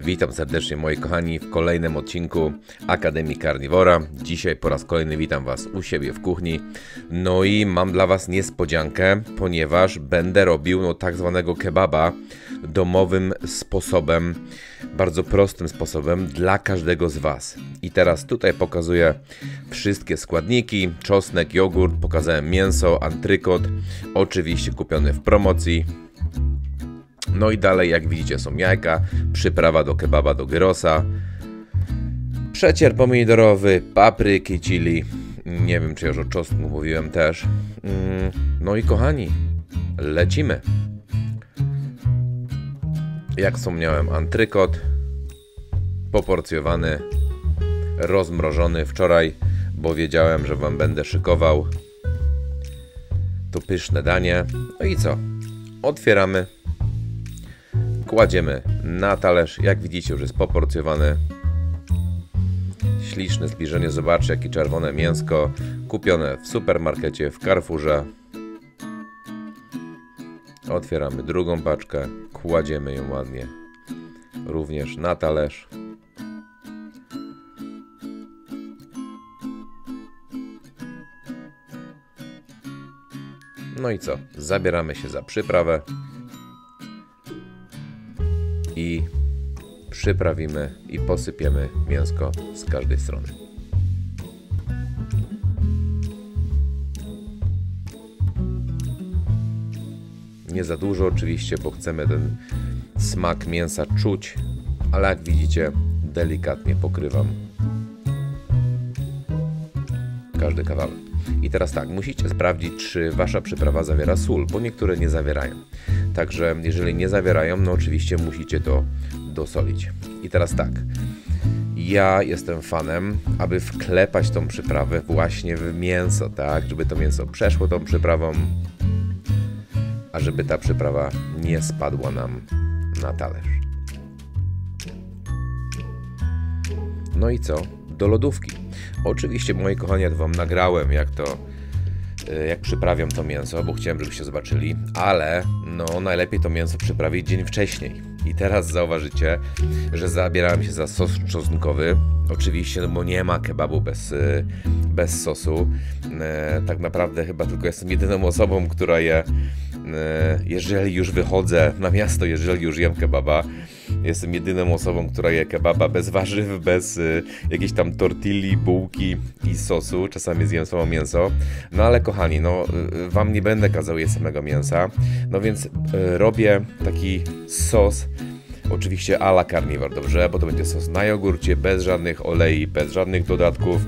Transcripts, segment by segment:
Witam serdecznie moi kochani w kolejnym odcinku Akademii Karniwora. Dzisiaj po raz kolejny witam Was u siebie w kuchni. No i mam dla Was niespodziankę, ponieważ będę robił tak zwanego kebaba domowym sposobem, bardzo prostym sposobem dla każdego z Was. I teraz tutaj pokazuję wszystkie składniki, czosnek, jogurt, pokazałem mięso, antrykot, oczywiście kupiony w promocji. No i dalej, jak widzicie, są jajka, przyprawa do kebaba, do gyrosa, przecier pomidorowy, papryki, chili, nie wiem czy już o czosnku mówiłem też. No i kochani, lecimy. Jak wspomniałem, antrykot poporcjowany, rozmrożony wczoraj, bo wiedziałem, że Wam będę szykował to pyszne danie. No i co? Otwieramy. Kładziemy na talerz, jak widzicie już jest poporcjowany. Śliczne zbliżenie, zobaczcie jakie czerwone mięsko, kupione w supermarkecie, w Carrefourze. Otwieramy drugą paczkę, kładziemy ją ładnie również na talerz. No i co? Zabieramy się za przyprawę. I przyprawimy i posypiemy mięsko z każdej strony. Nie za dużo oczywiście, bo chcemy ten smak mięsa czuć, ale jak widzicie, delikatnie pokrywam każdy kawałek. I teraz tak, musicie sprawdzić, czy Wasza przyprawa zawiera sól, bo niektóre nie zawierają. Także jeżeli nie zawierają, no oczywiście musicie to dosolić. I teraz tak, ja jestem fanem, aby wklepać tą przyprawę właśnie w mięso, tak, żeby to mięso przeszło tą przyprawą, a żeby ta przyprawa nie spadła nam na talerz. No i co? Do lodówki. Oczywiście, moi kochani, ja Wam nagrałem, jak przyprawiam to mięso, bo chciałem, żebyście zobaczyli, ale no najlepiej to mięso przyprawić dzień wcześniej. I teraz zauważycie, że zabierałem się za sos czosnkowy. Oczywiście, no bo nie ma kebabu bez sosu. Tak naprawdę chyba tylko jestem jedyną osobą, która jeżeli już wychodzę na miasto, jeżeli już jem kebaba, jestem jedyną osobą, która je kebaba bez warzyw, bez jakiejś tam tortilli, bułki i sosu. Czasami zjem samo mięso. No ale kochani, no Wam nie będę kazał jeść samego mięsa. No więc robię taki sos, oczywiście à la carnivore, dobrze? Bo to będzie sos na jogurcie, bez żadnych olei, bez żadnych dodatków.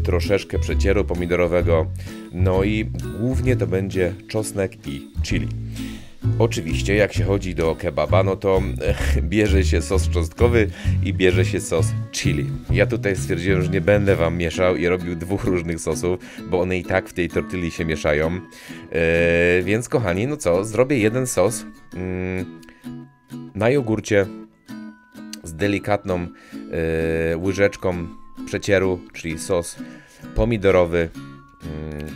Troszeczkę przecieru pomidorowego. No i głównie to będzie czosnek i chili. Oczywiście, jak się chodzi do kebaba, no to bierze się sos czosnkowy i bierze się sos chili. Ja tutaj stwierdziłem, że nie będę Wam mieszał i robił dwóch różnych sosów, bo one i tak w tej tortilli się mieszają. Więc kochani, no co, zrobię jeden sos na jogurcie z delikatną łyżeczką przecieru, czyli sos pomidorowy,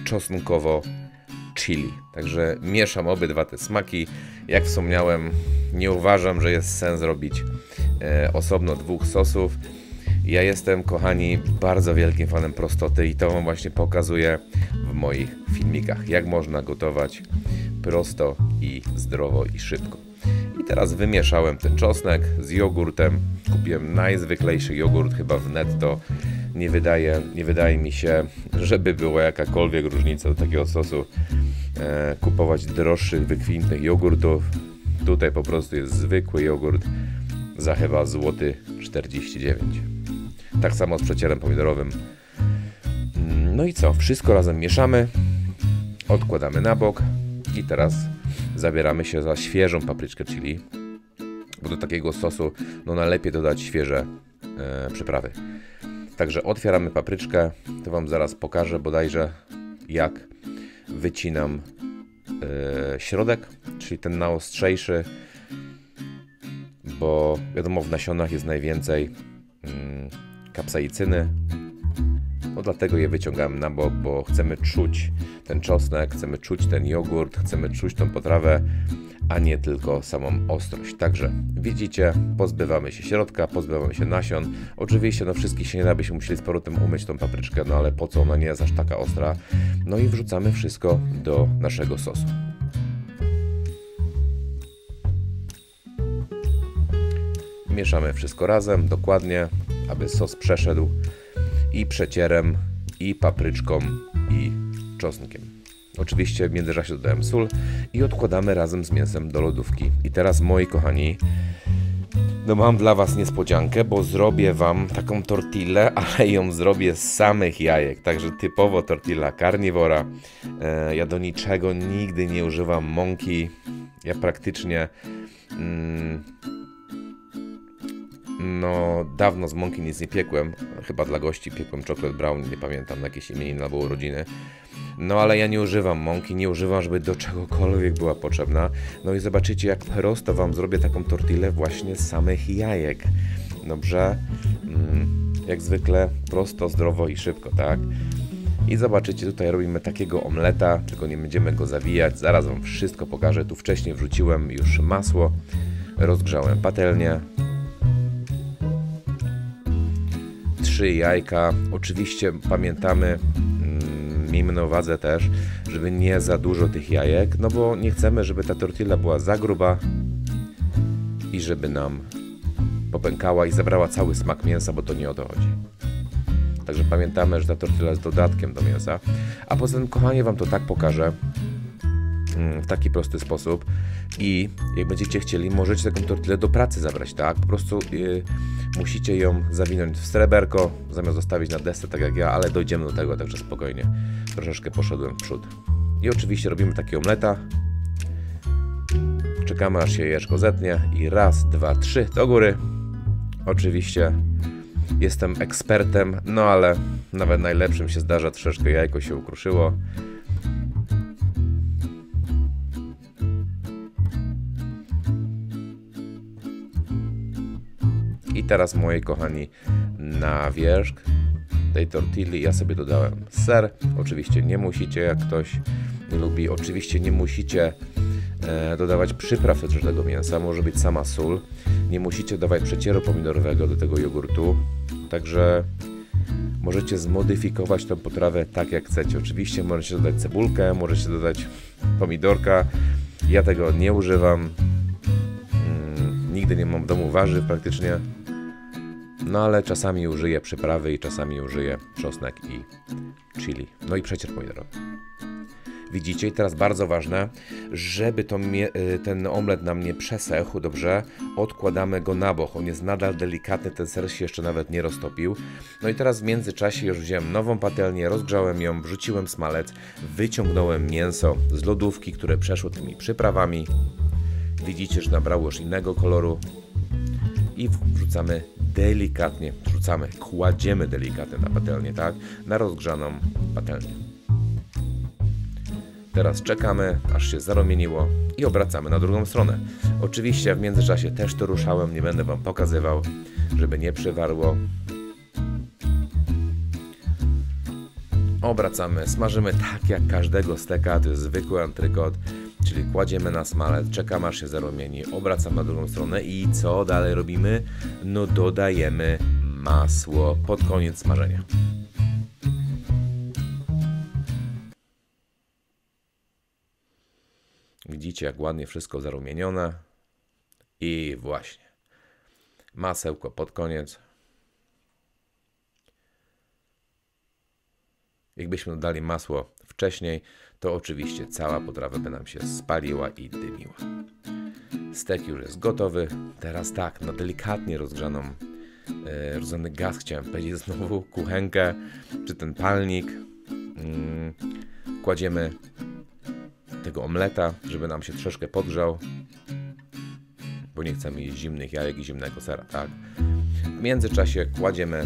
czosnkowo, chili. Także mieszam obydwa te smaki. Jak wspomniałem, nie uważam, że jest sens robić osobno dwóch sosów. Ja jestem, kochani, bardzo wielkim fanem prostoty i to Wam właśnie pokazuję w moich filmikach, jak można gotować prosto i zdrowo i szybko. I teraz wymieszałem ten czosnek z jogurtem. Kupiłem najzwyklejszy jogurt, chyba w Netto. Nie wydaje mi się, żeby była jakakolwiek różnica do takiego sosu. Kupować droższych, wykwintnych jogurtów. Tutaj po prostu jest zwykły jogurt za chyba złoty 49 zł. Tak samo z przecierem pomidorowym. No i co? Wszystko razem mieszamy. Odkładamy na bok. I teraz zabieramy się za świeżą papryczkę chili. Bo do takiego sosu no najlepiej dodać świeże przyprawy. Także otwieramy papryczkę. To Wam zaraz pokażę bodajże jak wycinam środek, czyli ten najostrzejszy, bo wiadomo w nasionach jest najwięcej kapsaicyny. No dlatego je wyciągamy na bok, bo chcemy czuć ten czosnek, chcemy czuć ten jogurt, chcemy czuć tą potrawę, a nie tylko samą ostrość. Także widzicie, pozbywamy się środka, pozbywamy się nasion. Oczywiście no wszystkich się nie da, byśmy musieli z powrotem umyć tą papryczkę, no ale po co, ona nie jest aż taka ostra. No i wrzucamy wszystko do naszego sosu. Mieszamy wszystko razem, dokładnie, aby sos przeszedł i przecierem, i papryczką, i czosnkiem. Oczywiście w międzyczasie dodałem sól i odkładamy razem z mięsem do lodówki. I teraz, moi kochani, no mam dla Was niespodziankę, bo zrobię Wam taką tortillę, ale ją zrobię z samych jajek. Także typowo tortilla carnivora. Ja do niczego nigdy nie używam mąki. Ja praktycznie... No, dawno z mąki nic nie piekłem. Chyba dla gości piekłem chocolate brown, nie pamiętam, na jakieś imieniny albo urodziny. No, ale ja nie używam mąki, nie używam, żeby do czegokolwiek była potrzebna. No i zobaczycie, jak prosto Wam zrobię taką tortillę właśnie z samych jajek. Dobrze? Jak zwykle prosto, zdrowo i szybko, tak? I zobaczycie, tutaj robimy takiego omleta, tylko nie będziemy go zawijać. Zaraz Wam wszystko pokażę. Tu wcześniej wrzuciłem już masło, rozgrzałem patelnię. 3 jajka. Oczywiście pamiętamy, miejmy na uwadze też, żeby nie za dużo tych jajek, no bo nie chcemy, żeby ta tortilla była za gruba i żeby nam popękała i zabrała cały smak mięsa, bo to nie o to chodzi. Także pamiętamy, że ta tortilla jest dodatkiem do mięsa. A poza tym, kochanie, Wam to tak pokażę w taki prosty sposób i jak będziecie chcieli, możecie taką tortillę do pracy zabrać, tak? Po prostu musicie ją zawinąć w sreberko, zamiast zostawić na desce, tak jak ja, ale dojdziemy do tego, także spokojnie. Troszeczkę poszedłem w przód. I oczywiście robimy taki omleta. Czekamy, aż się jajeczko zetnie i 1, 2, 3 do góry. Oczywiście jestem ekspertem, no ale nawet najlepszym się zdarza, troszeczkę jajko się ukruszyło. I teraz, moi kochani, na wierzch tej tortilli ja sobie dodałem ser. Oczywiście nie musicie, jak ktoś nie lubi. Oczywiście nie musicie dodawać przypraw do tego mięsa. Może być sama sól. Nie musicie dawać przecieru pomidorowego do tego jogurtu. Także możecie zmodyfikować tę potrawę tak, jak chcecie. Oczywiście możecie dodać cebulkę, możecie dodać pomidorka. Ja tego nie używam. Nigdy nie mam w domu warzyw praktycznie. No ale czasami użyję przyprawy i czasami użyję czosnek i chili. No i przecier pomidorowy. Widzicie? I teraz bardzo ważne, żeby ten omlet nam nie przesechł, dobrze? Odkładamy go na bok. On jest nadal delikatny, ten ser się jeszcze nawet nie roztopił. No i teraz w międzyczasie już wziąłem nową patelnię, rozgrzałem ją, wrzuciłem smalec, wyciągnąłem mięso z lodówki, które przeszło tymi przyprawami. Widzicie, że nabrało już innego koloru. I wrzucamy delikatnie, kładziemy delikatnie na patelnię, tak? Na rozgrzaną patelnię. Teraz czekamy, aż się zarumieniło i obracamy na drugą stronę. Oczywiście w międzyczasie też to ruszałem, nie będę Wam pokazywał, żeby nie przywarło. Obracamy, smażymy tak jak każdego steka, to jest zwykły antrykot, czyli kładziemy na smalec, czekamy, aż się zarumieni, obracamy na drugą stronę i co dalej robimy? No dodajemy masło pod koniec smażenia. Widzicie, jak ładnie wszystko zarumienione. I właśnie. Masełko pod koniec. Jakbyśmy dodali masło wcześniej, to oczywiście cała potrawa by nam się spaliła i dymiła. Stek już jest gotowy. Teraz tak, na delikatnie rozgrzany gaz, chciałem powiedzieć znowu, kuchenkę, czy ten palnik. Kładziemy tego omleta, żeby nam się troszeczkę podgrzał, bo nie chcemy jeść zimnych jajek i zimnego sera, tak? W międzyczasie kładziemy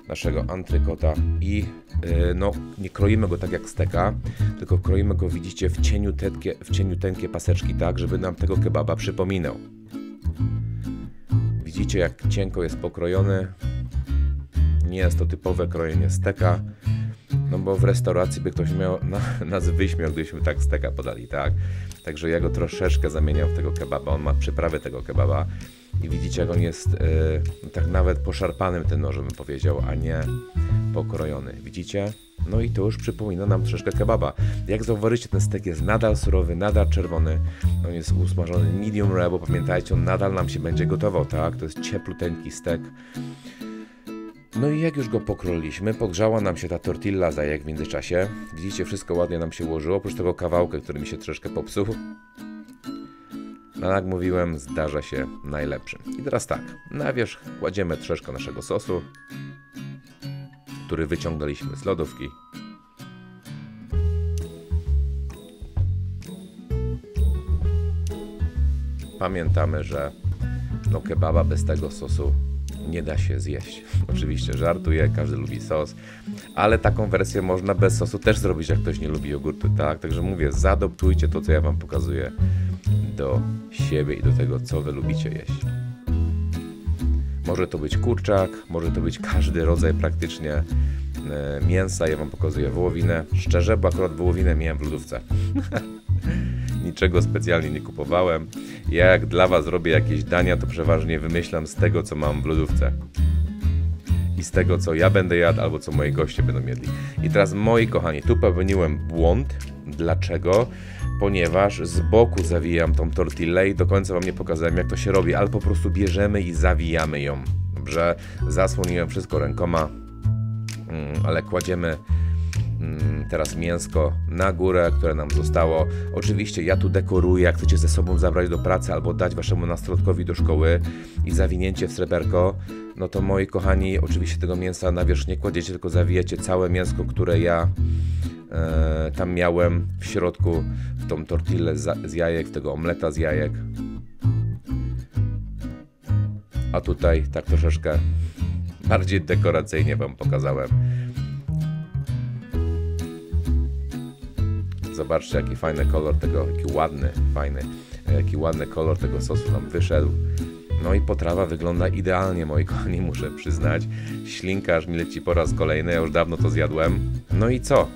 naszego antrykota i no, nie kroimy go tak jak steka, tylko kroimy go, widzicie, w cieniuteńkie paseczki, tak, żeby nam tego kebaba przypominał. Widzicie, jak cienko jest pokrojony. Nie jest to typowe krojenie steka. No bo w restauracji by ktoś miał, nas wyśmiał, gdybyśmy tak steka podali, tak? Także ja go troszeczkę zamieniam w tego kebaba, on ma przyprawy tego kebaba i widzicie, jak on jest tak nawet poszarpanym ten nożem, bym powiedział, a nie pokrojony. Widzicie? No i to już przypomina nam troszeczkę kebaba. Jak zauważycie, ten stek jest nadal surowy, nadal czerwony. On jest usmażony medium rare, bo pamiętajcie, on nadal nam się będzie gotował, tak? To jest ciepluteńki stek. No i jak już go pokroiliśmy, podgrzała nam się ta tortilla za jajek w międzyczasie. Widzicie, wszystko ładnie nam się ułożyło, oprócz tego kawałka, który mi się troszeczkę popsuł. No jak mówiłem, zdarza się najlepszy. I teraz tak, na wierzch kładziemy troszeczkę naszego sosu, który wyciągnęliśmy z lodówki. Pamiętamy, że no kebaba bez tego sosu nie da się zjeść. Oczywiście żartuję, każdy lubi sos, ale taką wersję można bez sosu też zrobić, jak ktoś nie lubi jogurtu, tak? Także mówię, zaadoptujcie to, co ja wam pokazuję, do siebie i do tego, co wy lubicie jeść. Może to być kurczak, może to być każdy rodzaj praktycznie mięsa. Ja wam pokazuję wołowinę. Szczerze, bo akurat wołowinę miałem w lodówce. Niczego specjalnie nie kupowałem. Ja jak dla was robię jakieś dania, to przeważnie wymyślam z tego, co mam w lodówce. I z tego, co ja będę jadł, albo co moi goście będą jedli. I teraz, moi kochani, tu popełniłem błąd. Dlaczego? Ponieważ z boku zawijam tą tortillę i do końca wam nie pokazałem, jak to się robi, ale po prostu bierzemy i zawijamy ją. Dobrze? Zasłoniłem wszystko rękoma, ale kładziemy teraz mięsko na górę, które nam zostało. Oczywiście ja tu dekoruję, jak chcecie ze sobą zabrać do pracy albo dać waszemu nastolatkowi do szkoły i zawinięcie w sreberko, no to moi kochani, oczywiście tego mięsa na wierzch nie kładziecie, tylko zawijacie całe mięsko, które ja tam miałem w środku, w tą tortillę z jajek, w tego omleta z jajek. A tutaj tak troszeczkę bardziej dekoracyjnie wam pokazałem. Zobaczcie, jaki fajny kolor tego, jaki ładny kolor tego sosu nam wyszedł. No i potrawa wygląda idealnie, moi kochani, muszę przyznać. Ślinka aż mi leci po raz kolejny, ja już dawno to zjadłem. No i co?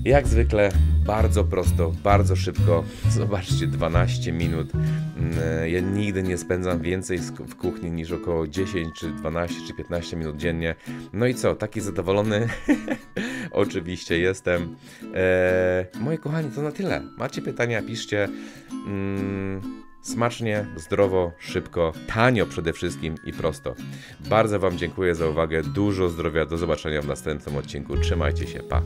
Jak zwykle bardzo prosto, bardzo szybko. Zobaczcie, 12 minut. Ja nigdy nie spędzam więcej w kuchni niż około 10, czy 12, czy 15 minut dziennie. No i co? Taki zadowolony? Oczywiście jestem. Moi kochani, to na tyle. Macie pytania? Piszcie. Smacznie, zdrowo, szybko, tanio przede wszystkim i prosto. Bardzo wam dziękuję za uwagę. Dużo zdrowia. Do zobaczenia w następnym odcinku. Trzymajcie się. Pa!